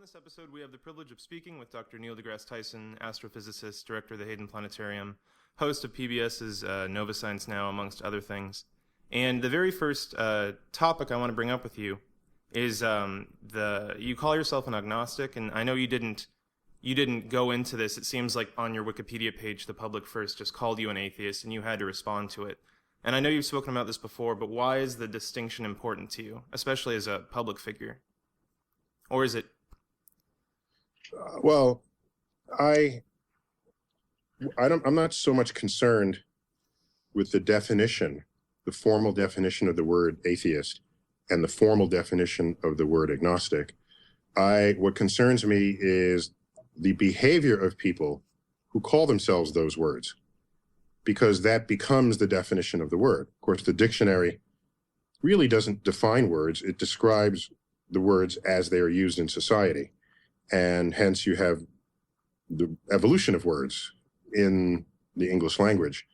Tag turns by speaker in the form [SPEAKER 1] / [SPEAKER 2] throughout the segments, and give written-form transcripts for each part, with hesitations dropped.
[SPEAKER 1] this episode, we have the privilege of speaking with Dr. Neil deGrasse Tyson, astrophysicist, director of the Hayden Planetarium, host of PBS's Nova Science Now, amongst other things. And the very first topic I want to bring up with you is you call yourself an agnostic, and I know you didn't go into this. It seems like on your Wikipedia page, the public first just called you an atheist, and you had to respond to it. And I know you've spoken about this before, but why is the distinction important to you, especially as a public figure? Or is it?
[SPEAKER 2] I'm not so much concerned with the definition, the formal definition of the word atheist and the formal definition of the word agnostic. What concerns me is the behavior of people who call themselves those words, because that becomes the definition of the word. Of course, the dictionary really doesn't define words. It describes the words as they are used in society. And hence you have the evolution of words in the English language.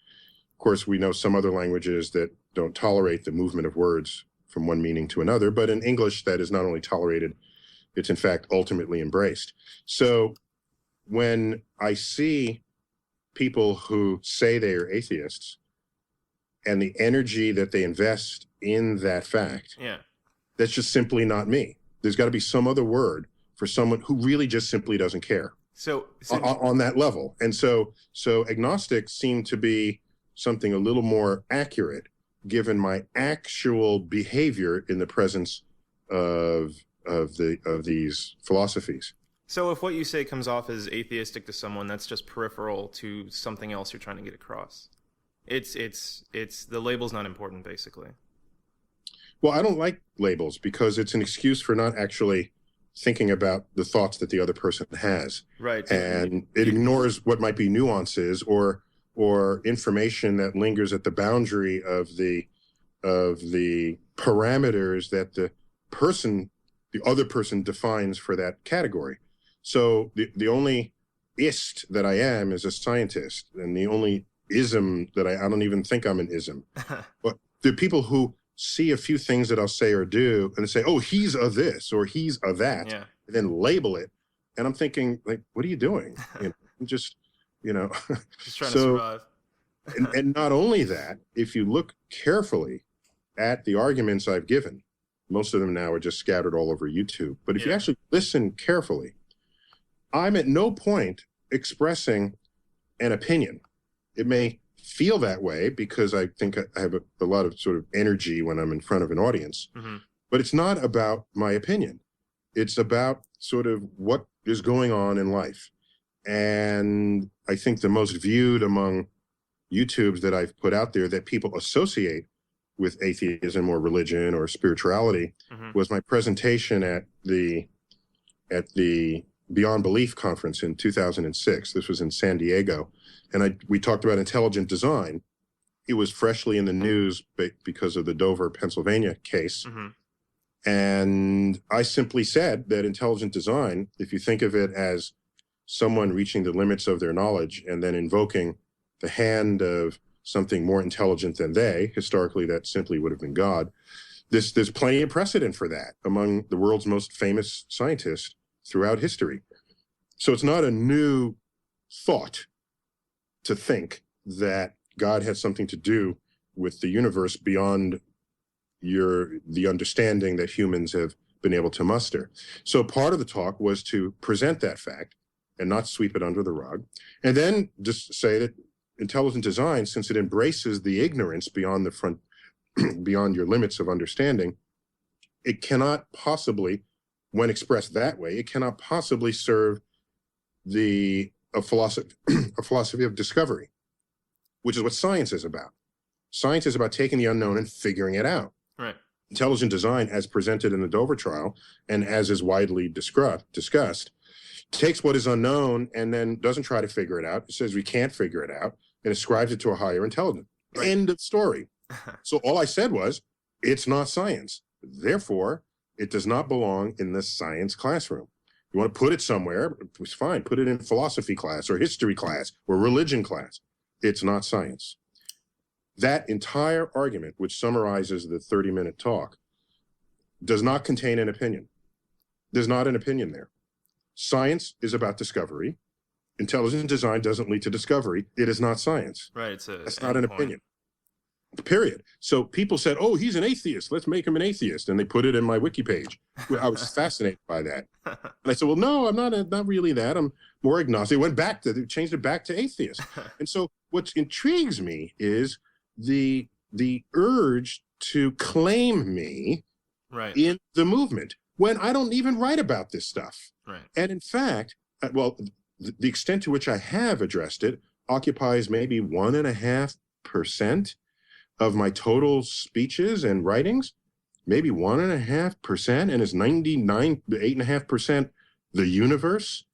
[SPEAKER 2] Of course, we know some other languages that don't tolerate the movement of words from one meaning to another, but in English that is not only tolerated, it's in fact ultimately embraced. So when I see people who say they are atheists and the energy that they invest in that fact, that's just simply not me. There's got to be some other word for someone who really just simply doesn't care. So on that level. And so agnostic seemed to be something a little more accurate given my actual behavior in the presence of these philosophies.
[SPEAKER 1] So if what you say comes off as atheistic to someone, that's just peripheral to something else you're trying to get across. It's the label's not important, basically.
[SPEAKER 2] Well, I don't like labels because it's an excuse for not actually thinking about the thoughts that the other person has. Right. And it ignores what might be nuances or information that lingers at the boundary of the parameters that the other person defines for that category. So the only ist that I am is a scientist, and the only ism that I don't even think I'm an ism. But the people who see a few things that I'll say or do and say, oh, he's a this or he's a that, and then label it. And I'm thinking, like, what are you doing? I'm just trying
[SPEAKER 1] to survive.
[SPEAKER 2] and not only that, if you look carefully at the arguments I've given, most of them now are just scattered all over YouTube. But if you actually listen carefully, I'm at no point expressing an opinion. It may feel that way because I think I have a lot of sort of energy when I'm in front of an audience, but it's not about my opinion. It's about sort of what is going on in life. And I think the most viewed among YouTubes that I've put out there that people associate with atheism or religion or spirituality was my presentation at the Beyond Belief conference in 2006. This was in San Diego. And we talked about intelligent design. It was freshly in the news because of the Dover, Pennsylvania case. And I simply said that intelligent design, if you think of it as someone reaching the limits of their knowledge and then invoking the hand of something more intelligent than they, historically that simply would have been God, there's plenty of precedent for that among the world's most famous scientists throughout history. So it's not a new thought to think that God has something to do with the universe beyond the understanding that humans have been able to muster. So part of the talk was to present that fact and not sweep it under the rug, and then just say that intelligent design, since it embraces the ignorance beyond beyond your limits of understanding, it cannot possibly, when expressed that way, it cannot possibly serve a philosophy of discovery, which is what science is about. Science is about taking the unknown and figuring it out.
[SPEAKER 1] Right.
[SPEAKER 2] Intelligent design, as presented in the Dover trial and as is widely discussed, takes what is unknown and then doesn't try to figure it out. It says we can't figure it out and ascribes it to a higher intelligence. Right. End of story. So all I said was, it's not science. Therefore, it does not belong in the science classroom. You want to put it somewhere, it's fine. Put it in philosophy class or history class or religion class. It's not science. That entire argument, which summarizes the 30-minute talk, does not contain an opinion. There's not an opinion there. science is about discovery. Intelligent design doesn't lead to discovery. It is not science.
[SPEAKER 1] Right.
[SPEAKER 2] That's not an opinion. Period. So people said, "Oh, he's an atheist. Let's make him an atheist," and they put it in my wiki page. I was fascinated by that, and I said, "Well, no, I'm not really that. I'm more agnostic." They changed it back to atheist. And so, what intrigues me is the urge to claim me
[SPEAKER 1] right.
[SPEAKER 2] in the movement when I don't even write about this stuff.
[SPEAKER 1] Right.
[SPEAKER 2] And in fact, the extent to which I have addressed it occupies maybe 1.5% of my total speeches and writings, maybe 1.5%, and it's 8.5% the universe.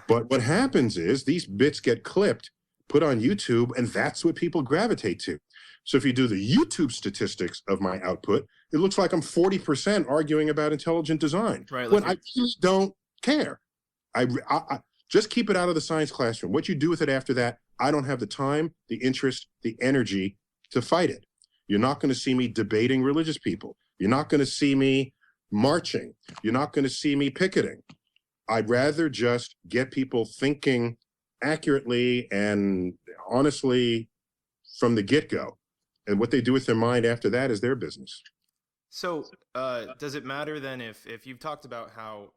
[SPEAKER 2] But what happens is these bits get clipped, put on YouTube, and that's what people gravitate to. So if you do the YouTube statistics of my output, it looks like I'm 40% arguing about intelligent design.
[SPEAKER 1] Right.
[SPEAKER 2] When I really don't care. I just keep it out of the science classroom. What you do with it after that, I don't have the time, the interest, the energy to fight it. You're not going to see me debating religious people. You're not going to see me marching. You're not going to see me picketing. I'd rather just get people thinking accurately and honestly from the get-go. And what they do with their mind after that is their business.
[SPEAKER 1] So does it matter then if you've talked about how